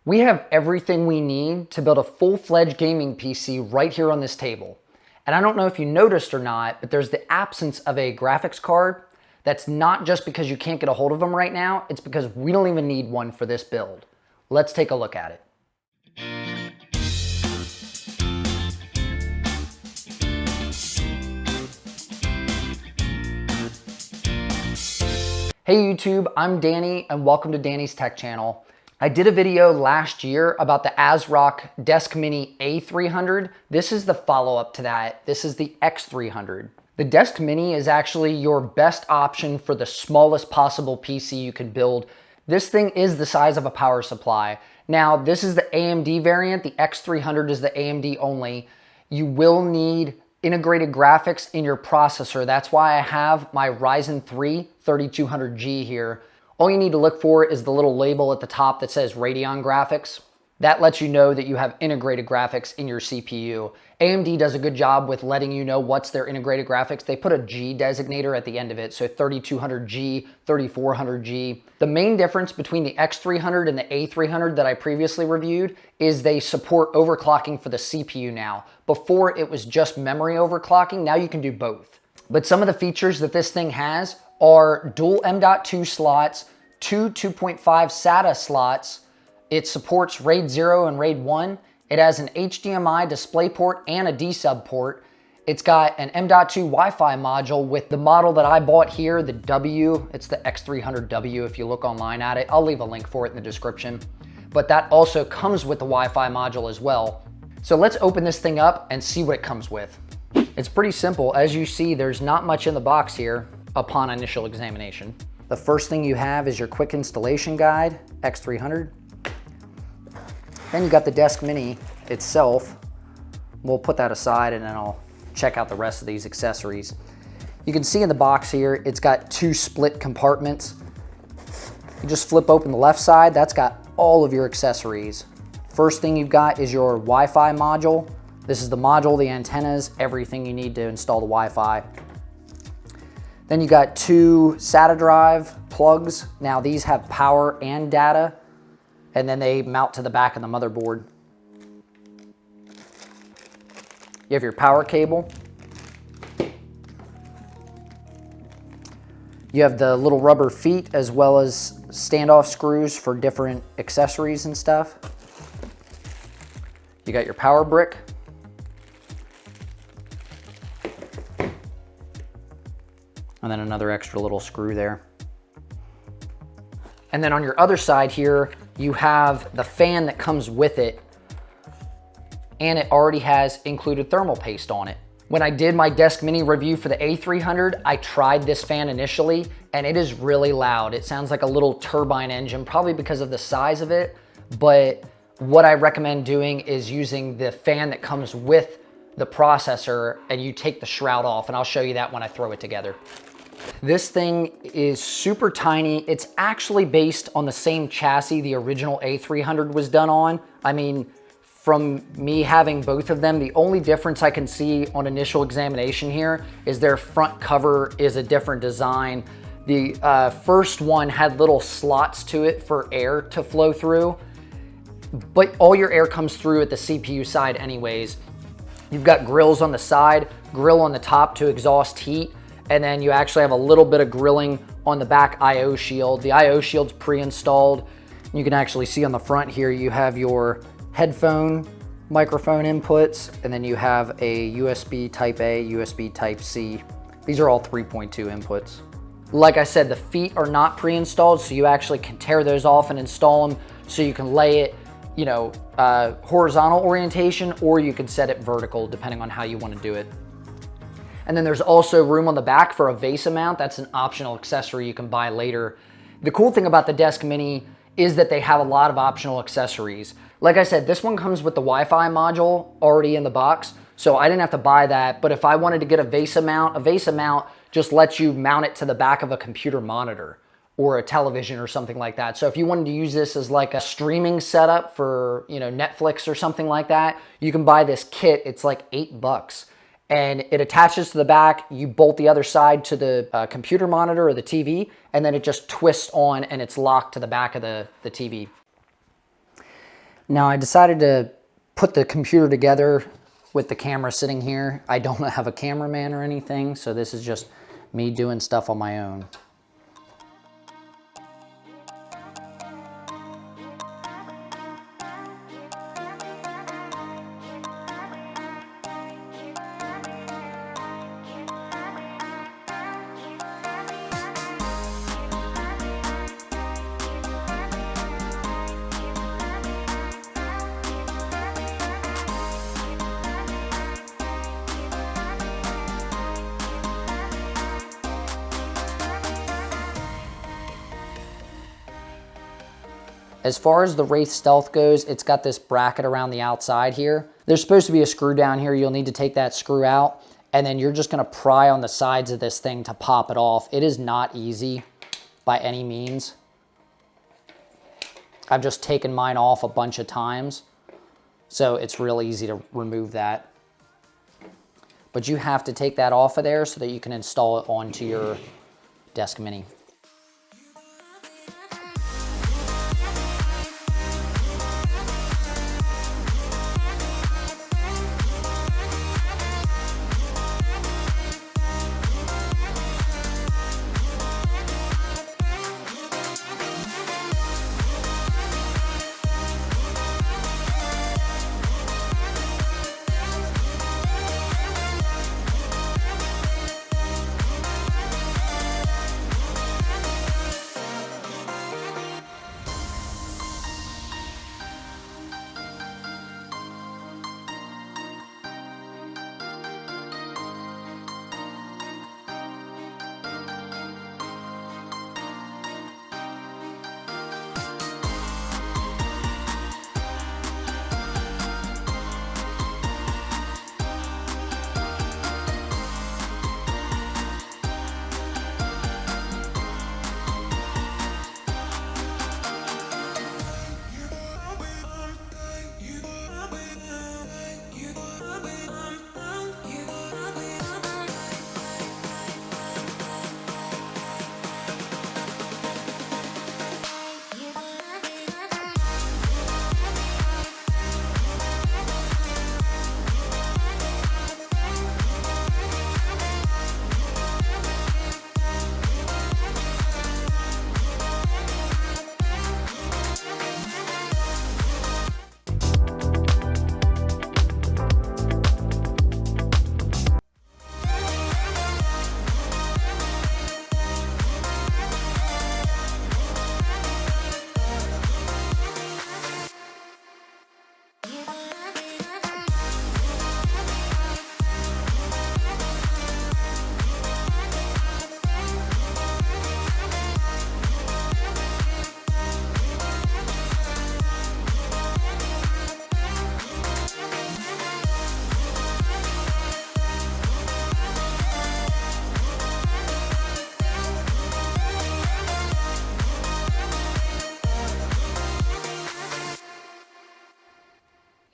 We have everything we need to build a full-fledged gaming PC right here on this table. And I don't know if you noticed or not, but there's the absence of a graphics card. That's not just because you can't get a hold of them right now, it's because we don't even need one for this build. Let's take a look at it. Hey YouTube, I'm Danny and welcome to Danny's Tech Channel. I did a video last year about the ASRock Deskmini A300. This is the follow-up to that. This is the X300. The Deskmini is actually your best option for the smallest possible PC you can build. This thing is the size of a power supply. Now, this is the AMD variant. The X300 is the AMD only. You will need integrated graphics in your processor. That's why I have my Ryzen 3 3200G here. All you need to look for is the little label at the top that says Radeon graphics. That lets you know that you have integrated graphics in your CPU. AMD does a good job with letting you know what's their integrated graphics. They put a G designator at the end of it, so 3200G, 3400G. The main difference between the X300 and the A300 that I previously reviewed is they support overclocking for the CPU now. Before it was just memory overclocking, now you can do both. But some of the features that this thing has are dual M.2 slots, two 2.5 SATA slots. It supports RAID 0 and RAID 1. It has an HDMI DisplayPort and a D-sub port. It's got an M.2 Wi-Fi module with the model that I bought here, the W. It's the X300W if you look online at it. I'll leave a link for it in the description. But that also comes with the Wi-Fi module as well. So let's open this thing up and see what it comes with. It's pretty simple. As you see, there's not much in the box here upon initial examination. The first thing you have is your quick installation guide, X300. Then you got the Deskmini itself. We'll put that aside and then I'll check out the rest of these accessories. You can see in the box here, it's got two split compartments. You just flip open the left side, that's got all of your accessories. First thing you've got is your Wi-Fi module. This is the module, the antennas, everything you need to install the Wi-Fi. Then you got two SATA drive plugs. Now these have power and data, and then they mount to the back of the motherboard. You have your power cable. You have the little rubber feet as well as standoff screws for different accessories and stuff. You got your power brick. And then another extra little screw there. And then on your other side here, you have the fan that comes with it, and it already has included thermal paste on it. When I did my Deskmini review for the A300, I tried this fan initially, and it is really loud. It sounds like a little turbine engine, probably because of the size of it, but what I recommend doing is using the fan that comes with the processor, and you take the shroud off, and I'll show you that when I throw it together. This thing is super tiny. It's actually based on the same chassis the original A300 was done on. I mean, from me having both of them, the only difference I can see on initial examination here is their front cover is a different design. The first one had little slots to it for air to flow through, but all your air comes through at the CPU side anyways. You've got grills on the side, grill on the top to exhaust heat, and then you actually have a little bit of grilling on the back I/O shield. The I/O shield's pre-installed. You can actually see on the front here, you have your headphone microphone inputs, and then you have a USB Type A, USB Type C. These are all 3.2 inputs. Like I said, the feet are not pre-installed, so you actually can tear those off and install them so you can lay it, you know, horizontal orientation, or you can set it vertical depending on how you want to do it. And then there's also room on the back for a VESA mount. That's an optional accessory you can buy later. The cool thing about the Deskmini is that they have a lot of optional accessories. Like I said, this one comes with the Wi-Fi module already in the box, so I didn't have to buy that. But if I wanted to get a VESA mount just lets you mount it to the back of a computer monitor or a television or something like that. So if you wanted to use this as like a streaming setup for, you know, Netflix or something like that, you can buy this kit. It's like $8. And it attaches to the back. You bolt the other side to the computer monitor or the TV, and then it just twists on and it's locked to the back of the TV. Now I decided to put the computer together with the camera sitting here. I don't have a cameraman or anything, so this is just me doing stuff on my own. As far as the Wraith Stealth goes, it's got this bracket around the outside here. There's supposed to be a screw down here. You'll need to take that screw out, and then you're just gonna pry on the sides of this thing to pop it off. It is not easy by any means. I've just taken mine off a bunch of times, so it's real easy to remove that. But you have to take that off of there so that you can install it onto your Deskmini.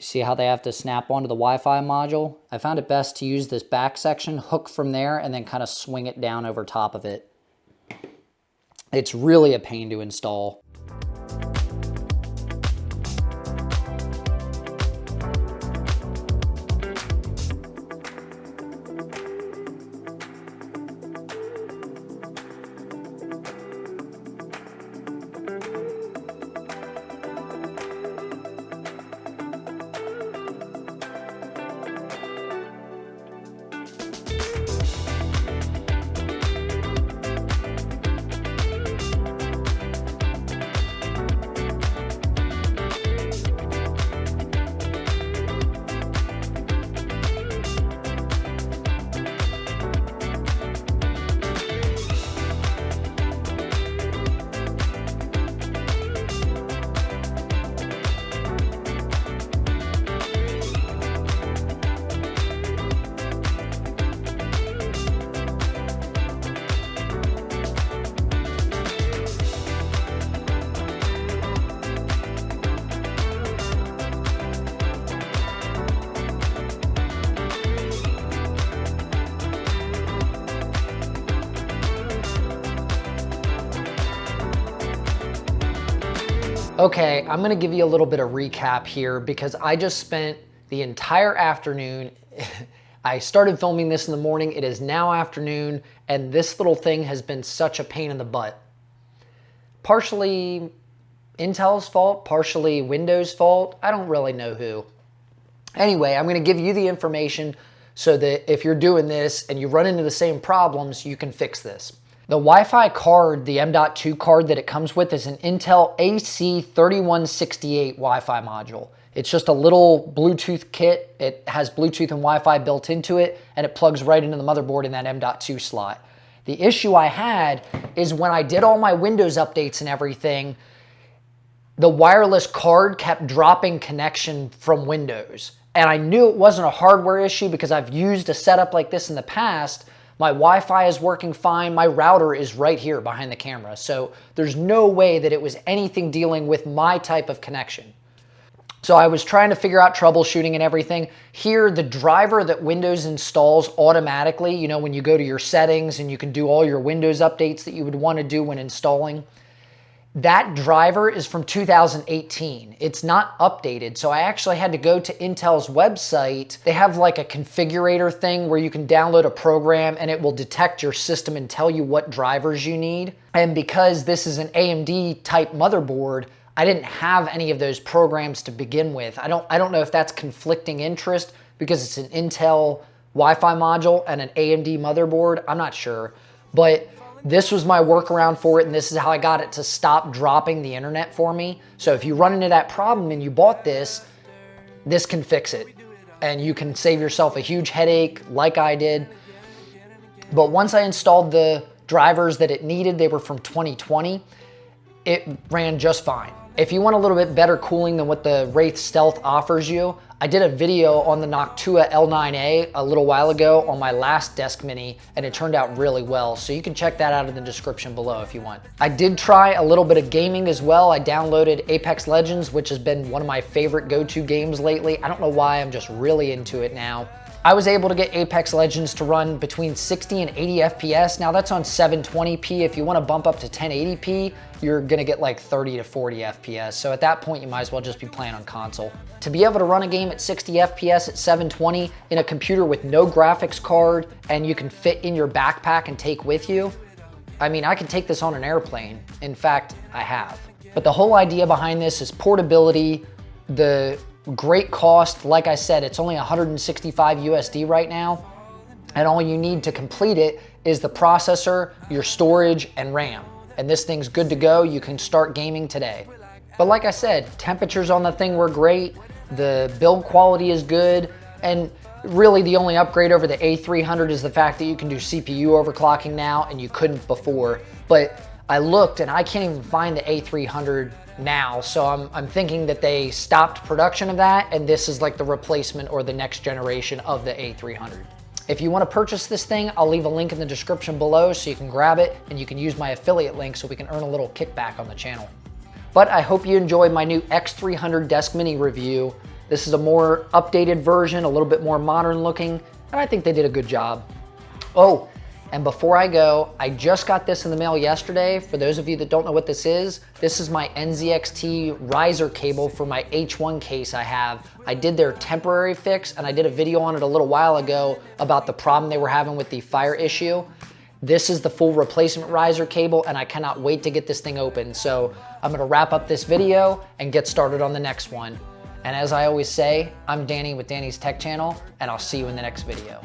See how they have to snap onto the Wi-Fi module? I found it best to use this back section, hook from there, and then kind of swing it down over top of it. It's really a pain to install. Okay, I'm gonna give you a little bit of recap here because I just spent the entire afternoon. I started filming this in the morning. It is now afternoon, and this little thing has been such a pain in the butt. Partially Intel's fault, partially Windows' fault. I don't really know who. Anyway, I'm gonna give you the information so that if you're doing this and you run into the same problems, you can fix this. The Wi-Fi card, the M.2 card that it comes with, is an Intel AC3168 Wi-Fi module. It's just a little Bluetooth kit. It has Bluetooth and Wi-Fi built into it, and it plugs right into the motherboard in that M.2 slot. The issue I had is when I did all my Windows updates and everything, the wireless card kept dropping connection from Windows. And I knew it wasn't a hardware issue because I've used a setup like this in the past. My Wi-Fi is working fine. My router is right here behind the camera. So there's no way that it was anything dealing with my type of connection. So I was trying to figure out troubleshooting and everything. Here, the driver that Windows installs automatically, you know, when you go to your settings and you can do all your Windows updates that you would want to do when installing, that driver is from 2018. It's not updated. So I actually had to go to Intel's website. They have like a configurator thing where you can download a program and it will detect your system and tell you what drivers you need. And because this is an AMD type motherboard, I didn't have any of those programs to begin with. I don't know if that's conflicting interest because it's an Intel Wi-Fi module and an AMD motherboard. I'm not sure, but this was my workaround for it, and this is how I got it to stop dropping the internet for me. So if you run into that problem and you bought this, this can fix it. And you can save yourself a huge headache like I did. But once I installed the drivers that it needed, they were from 2020, it ran just fine. If you want a little bit better cooling than what the Wraith Stealth offers you, I did a video on the Noctua L9A a little while ago on my last Deskmini, and it turned out really well. So you can check that out in the description below if you want. I did try a little bit of gaming as well. I downloaded Apex Legends, which has been one of my favorite go-to games lately. I don't know why, I'm just really into it now. I was able to get Apex Legends to run between 60 and 80 FPS. Now that's on 720p. If you want to bump up to 1080p, you're gonna get like 30 to 40 FPS. So at that point, you might as well just be playing on console. To be able to run a game at 60 FPS at 720 in a computer with no graphics card and you can fit in your backpack and take with you, I mean, I can take this on an airplane. In fact, I have. But the whole idea behind this is portability, the great cost. Like I said, it's only 165 USD right now, and all you need to complete it is the processor, your storage, and RAM. And this thing's good to go. You can start gaming today. But like I said, temperatures on the thing were great, the build quality is good, and really the only upgrade over the A300 is the fact that you can do CPU overclocking now, and you couldn't before. But I looked and I can't even find the A300 now, so I'm thinking that they stopped production of that, and this is like the replacement or the next generation of the A300. If you want to purchase this thing, I'll leave a link in the description below so you can grab it, and you can use my affiliate link so we can earn a little kickback on the channel. But I hope you enjoyed my new X300 Deskmini review. This is a more updated version, a little bit more modern looking, and I think they did a good job. Oh, and before I go, I just got this in the mail yesterday. For those of you that don't know what this is my NZXT riser cable for my H1 case I have. I did their temporary fix, and I did a video on it a little while ago about the problem they were having with the fire issue. This is the full replacement riser cable, and I cannot wait to get this thing open. So I'm gonna wrap up this video and get started on the next one. And as I always say, I'm Danny with Danny's Tech Channel, and I'll see you in the next video.